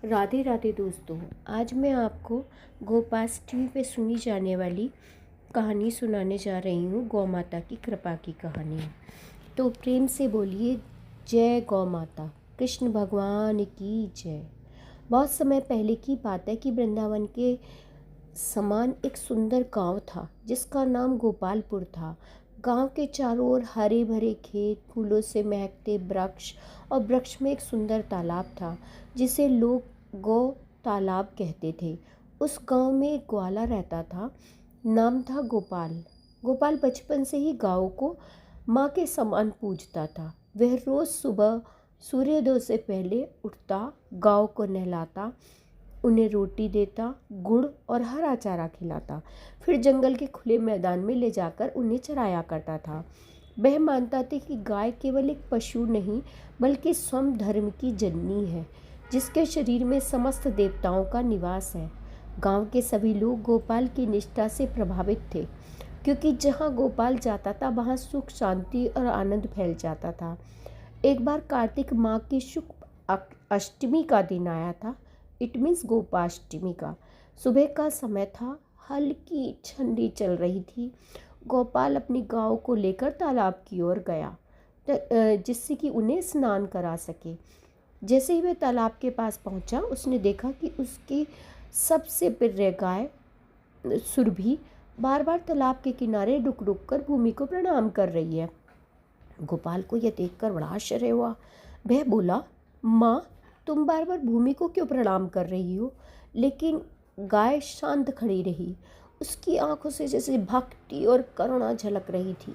राधे राधे दोस्तों। आज मैं आपको गोपाष्टमी पे सुनी जाने वाली कहानी सुनाने जा रही हूँ। गौ माता की कृपा की कहानी। तो प्रेम से बोलिए जय गौ माता, कृष्ण भगवान की जय। बहुत समय पहले की बात है कि वृंदावन के समान एक सुंदर गांव था जिसका नाम गोपालपुर था। गांव के चारों ओर हरे भरे खेत, फूलों से महकते वृक्ष और वृक्ष में एक सुंदर तालाब था जिसे लोग गौ तालाब कहते थे। उस गांव में एक ग्वाला रहता था, नाम था गोपाल। गोपाल बचपन से ही गांव को माँ के समान पूजता था। वह रोज़ सुबह सूर्योदय से पहले उठता, गांव को नहलाता, उन्हें रोटी देता, गुड़ और हरा चारा खिलाता, फिर जंगल के खुले मैदान में ले जाकर उन्हें चराया करता था। वह मानता था कि गाय केवल एक पशु नहीं बल्कि स्वयं धर्म की जननी है जिसके शरीर में समस्त देवताओं का निवास है। गांव के सभी लोग गोपाल की निष्ठा से प्रभावित थे क्योंकि जहां गोपाल जाता था वहां सुख, शांति और आनंद फैल जाता था। एक बार कार्तिक माह की शुक्ल अष्टमी का दिन आया था। इट मीन्स गोपाष्टमी का। सुबह का समय था, हल्की ठंडी चल रही थी। गोपाल अपनी गांव को लेकर तालाब की ओर गया जिससे कि उन्हें स्नान करा सके। जैसे ही वह तालाब के पास पहुंचा, उसने देखा कि उसकी सबसे प्रिय गाय सुरभि बार बार तालाब के किनारे रुक रुक कर भूमि को प्रणाम कर रही है। गोपाल को यह देखकर बड़ा आश्चर्य हुआ। वह बोला, माँ, तुम बार बार भूमि को क्यों प्रणाम कर रही हो? लेकिन गाय शांत खड़ी रही। उसकी आंखों से जैसे भक्ति और करुणा झलक रही थी।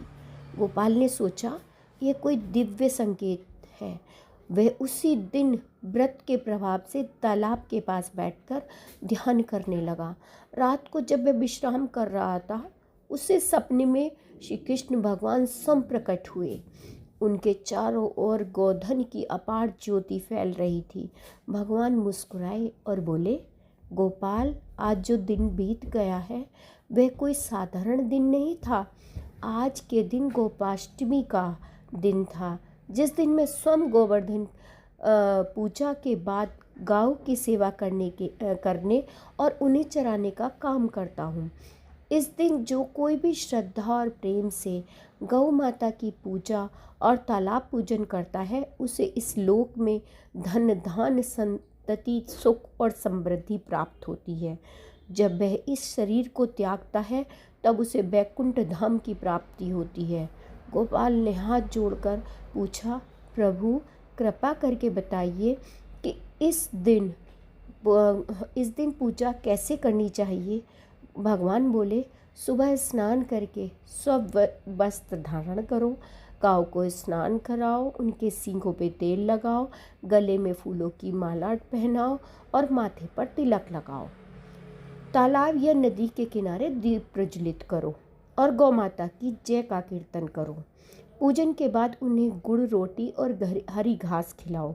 गोपाल ने सोचा, यह कोई दिव्य संकेत है। वह उसी दिन व्रत के प्रभाव से तालाब के पास बैठकर ध्यान करने लगा। रात को जब वह विश्राम कर रहा था, उसे सपने में श्री कृष्ण भगवान स्वयं प्रकट हुए। उनके चारों ओर गोधन की अपार ज्योति फैल रही थी। भगवान मुस्कुराए और बोले, गोपाल, आज जो दिन बीत गया है वह कोई साधारण दिन नहीं था। आज के दिन गोपाष्टमी का दिन था, जिस दिन मैं स्वयं गोवर्धन पूजा के बाद गायों की सेवा करने और उन्हें चराने का काम करता हूँ। इस दिन जो कोई भी श्रद्धा और प्रेम से गौ माता की पूजा और तालाब पूजन करता है, उसे इस लोक में धन धान्य, संतति, सुख और समृद्धि प्राप्त होती है। जब वह इस शरीर को त्यागता है तब उसे वैकुंठ धाम की प्राप्ति होती है। गोपाल ने हाथ जोड़कर पूछा, प्रभु, कृपा करके बताइए कि इस दिन पूजा कैसे करनी चाहिए? भगवान बोले, सुबह स्नान करके सब वस्त्र धारण करो, गायों को स्नान कराओ, उनके सींगों पे तेल लगाओ, गले में फूलों की माला पहनाओ और माथे पर तिलक लगाओ। तालाब या नदी के किनारे दीप प्रज्वलित करो और गौ माता की जय का कीर्तन करो। पूजन के बाद उन्हें गुड़, रोटी और हरी घास खिलाओ।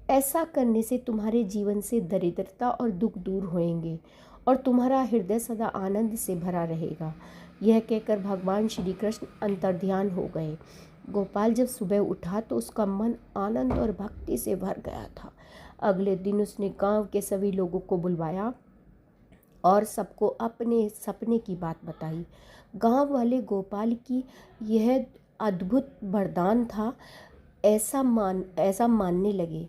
ऐसा करने से तुम्हारे जीवन से दरिद्रता और दुख दूर होंगे और तुम्हारा हृदय सदा आनंद से भरा रहेगा। यह कहकर भगवान श्री कृष्ण अंतर्ध्यान हो गए। गोपाल जब सुबह उठा तो उसका मन आनंद और भक्ति से भर गया था। अगले दिन उसने गांव के सभी लोगों को बुलवाया और सबको अपने सपने की बात बताई। गांव वाले गोपाल की यह अद्भुत वरदान था, ऐसा मानने लगे।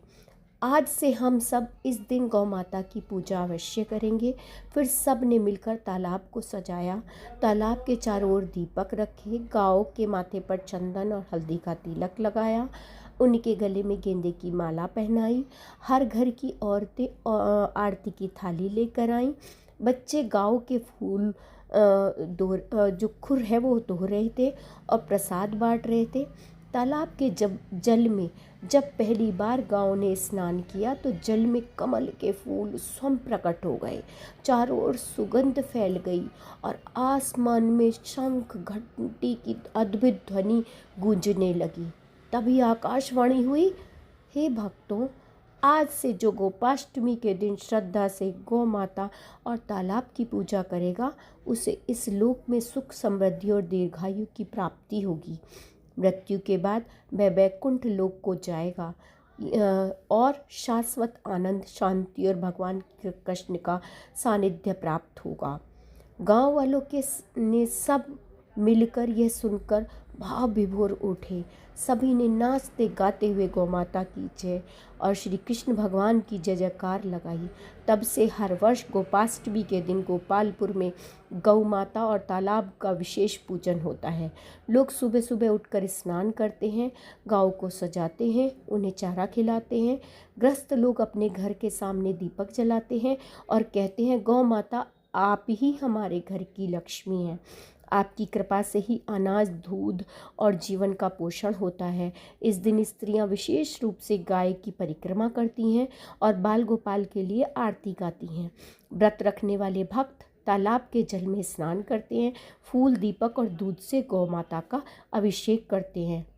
आज से हम सब इस दिन गौ माता की पूजा अवश्य करेंगे। फिर सब ने मिलकर तालाब को सजाया। तालाब के चारों ओर दीपक रखे, गायों के माथे पर चंदन और हल्दी का तिलक लगाया, उनके गले में गेंदे की माला पहनाई। हर घर की औरतें आरती की थाली लेकर आईं। बच्चे गायों के फूल जो खुर है वो धो रहे थे और प्रसाद बांट रहे थे। तालाब के जल में जब पहली बार गांव ने स्नान किया तो जल में कमल के फूल स्वयं प्रकट हो गए। चारों ओर सुगंध फैल गई और आसमान में शंख घंटी की अद्भुत ध्वनि गूंजने लगी। तभी आकाशवाणी हुई, हे भक्तों, आज से जो गोपाष्टमी के दिन श्रद्धा से गौ माता और तालाब की पूजा करेगा, उसे इस लोक में सुख, समृद्धि और दीर्घायु की प्राप्ति होगी। मृत्यु के बाद वह वैकुंठ लोक को जाएगा। और शाश्वत आनंद, शांति और भगवान कृष्ण का सानिध्य प्राप्त होगा। गांव वालों के ने सब मिलकर यह सुनकर भाव विभोर उठे। सभी ने नाचते गाते हुए गौ माता की जय और श्री कृष्ण भगवान की जय जयकार लगाई। तब से हर वर्ष गोपाष्टमी के दिन गोपालपुर में गौ माता और तालाब का विशेष पूजन होता है। लोग सुबह सुबह उठकर स्नान करते हैं, गायों को सजाते हैं, उन्हें चारा खिलाते हैं। गृहस्थ लोग अपने घर के सामने दीपक जलाते हैं और कहते हैं, गौ माता आप ही हमारे घर की लक्ष्मी हैं। आपकी कृपा से ही अनाज, दूध और जीवन का पोषण होता है। इस दिन स्त्रियां विशेष रूप से गाय की परिक्रमा करती हैं और बाल गोपाल के लिए आरती गाती हैं। व्रत रखने वाले भक्त तालाब के जल में स्नान करते हैं, फूल, दीपक और दूध से गौ माता का अभिषेक करते हैं।